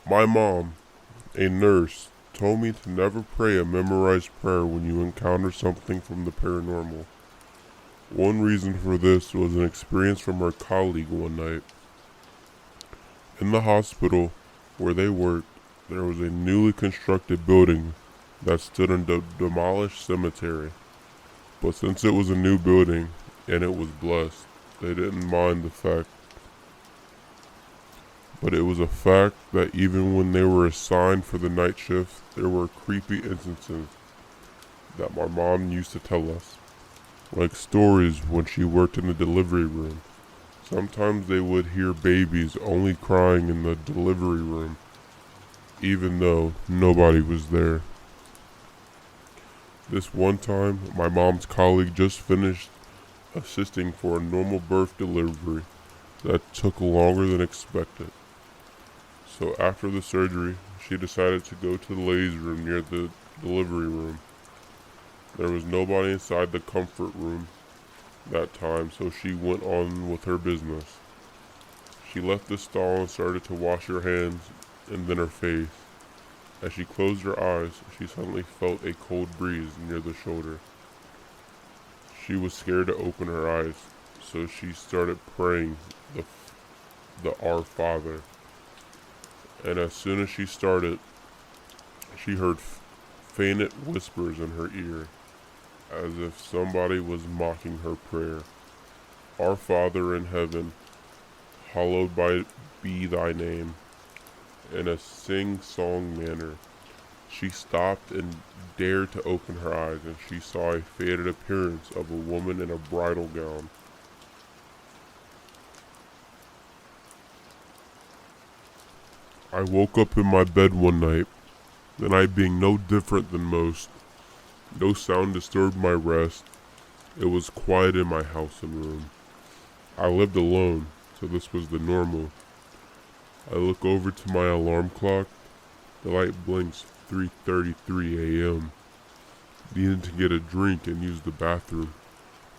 My mom, a nurse, told me to never pray a memorized prayer when you encounter something from the paranormal. One reason for this was an experience from her colleague one night. In the hospital where they worked, there was a newly constructed building that stood in a demolished cemetery. But since it was a new building and it was blessed, they didn't mind the fact. But it was a fact that even when they were assigned for the night shift, there were creepy instances that my mom used to tell us, like stories when she worked in the delivery room. Sometimes they would hear babies only crying in the delivery room, even though nobody was there. This one time, my mom's colleague just finished assisting for a normal birth delivery that took longer than expected. So after the surgery, she decided to go to the ladies' room near the delivery room. There was nobody inside the comfort room that time, so she went on with her business. She left the stall and started to wash her hands and then her face. As she closed her eyes, she suddenly felt a cold breeze near the shoulder. She was scared to open her eyes, so she started praying the Our Father. And as soon as she started, she heard faint whispers in her ear, as if somebody was mocking her prayer. Our Father in heaven, hallowed be thy name. In a sing-song manner, she stopped and dared to open her eyes, and she saw a faded appearance of a woman in a bridal gown. I woke up in my bed one night, the night being no different than most. No sound disturbed my rest. It was quiet in my house and room. I lived alone, so this was the normal. I look over to my alarm clock. The light blinks 3:33 a.m. Needing to get a drink and use the bathroom.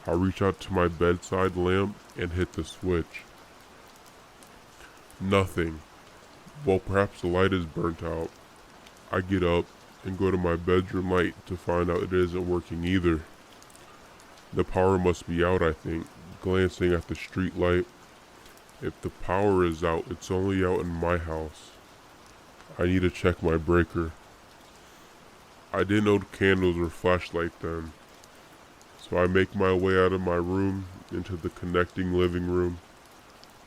I reach out to my bedside lamp and hit the switch. Nothing. Well, perhaps the light is burnt out. I get up and go to my bedroom light to find out it isn't working either. The power must be out, I think, glancing at the street light. If the power is out, it's only out in my house. I need to check my breaker. I didn't know candles were flashlight then. So I make my way out of my room into the connecting living room.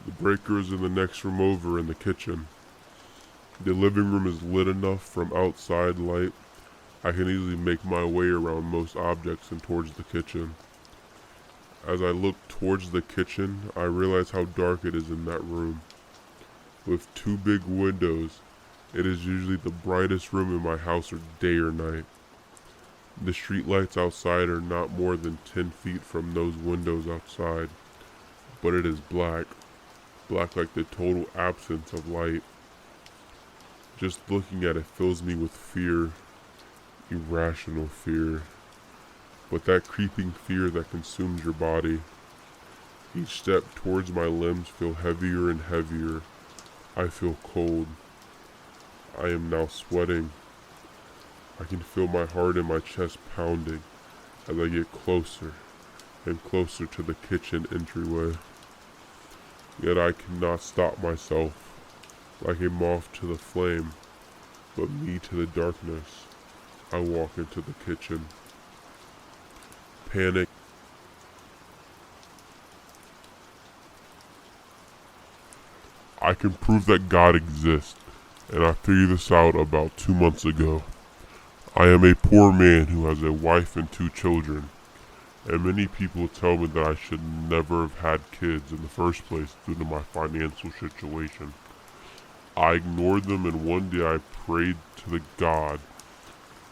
The breaker is in the next room over in the kitchen. The living room is lit enough from outside light. I can easily make my way around most objects and towards the kitchen. As I look towards the kitchen, I realize how dark it is in that room. With two big windows, it is usually the brightest room in my house or day or night. The street lights outside are not more than 10 feet from those windows outside, but it is black. Black like the total absence of light. Just looking at it fills me with fear, irrational fear, but that creeping fear that consumes your body. Each step towards my limbs feel heavier and heavier. I feel cold. I am now sweating. I can feel my heart in my chest pounding as I get closer and closer to the kitchen entryway. Yet I cannot stop myself. Like a moth to the flame, but me to the darkness. I walk into the kitchen. Panic. I can prove that God exists, and I figured this out about 2 months ago. I am a poor man who has a wife and 2 children, and many people tell me that I should never have had kids in the first place due to my financial situation. I ignored them, and one day I prayed to the God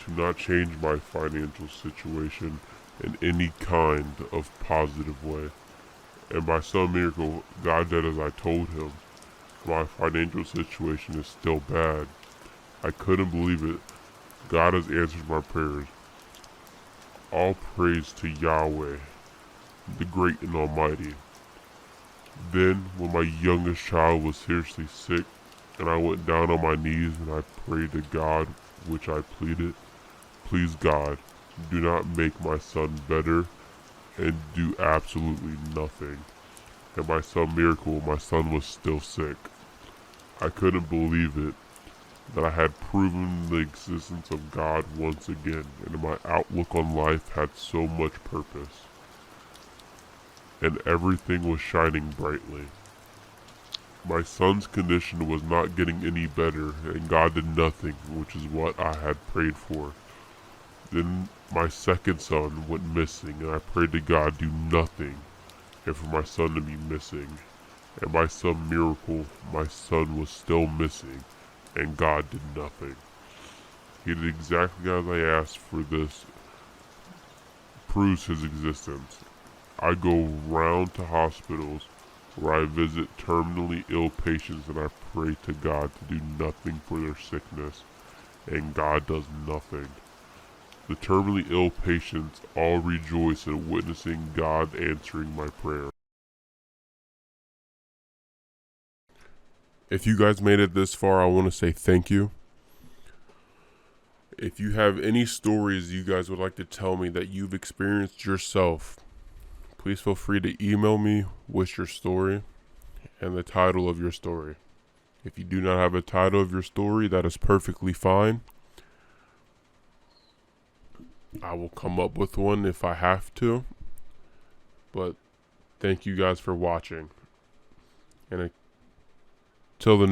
to not change my financial situation in any kind of positive way. And by some miracle, God did as I told him. My financial situation is still bad. I couldn't believe it. God has answered my prayers. All praise to Yahweh, the great and almighty. Then, when my youngest child was seriously sick, And I went down on my knees and I prayed to God, which I pleaded, please God, do not make my son better and do absolutely nothing. And by some miracle, my son was still sick. I couldn't believe it, that I had proven the existence of God once again, and my outlook on life had so much purpose. And everything was shining brightly. My son's condition was not getting any better, and God did nothing, which is what I had prayed for. Then my second son went missing, and I prayed to God, do nothing, and for my son to be missing. And by some miracle, my son was still missing, and God did nothing. He did exactly as I asked, for this proves his existence. I go round to hospitals where I visit terminally ill patients and I pray to God to do nothing for their sickness, and God does nothing. The terminally ill patients all rejoice in witnessing God answering my prayer. If you guys made it this far, I want to say thank you. If you have any stories you guys would like to tell me that you've experienced yourself, please feel free to email me with your story and the title of your story. If you do not have a title of your story, that is perfectly fine. I will come up with one if I have to. But thank you guys for watching. And until the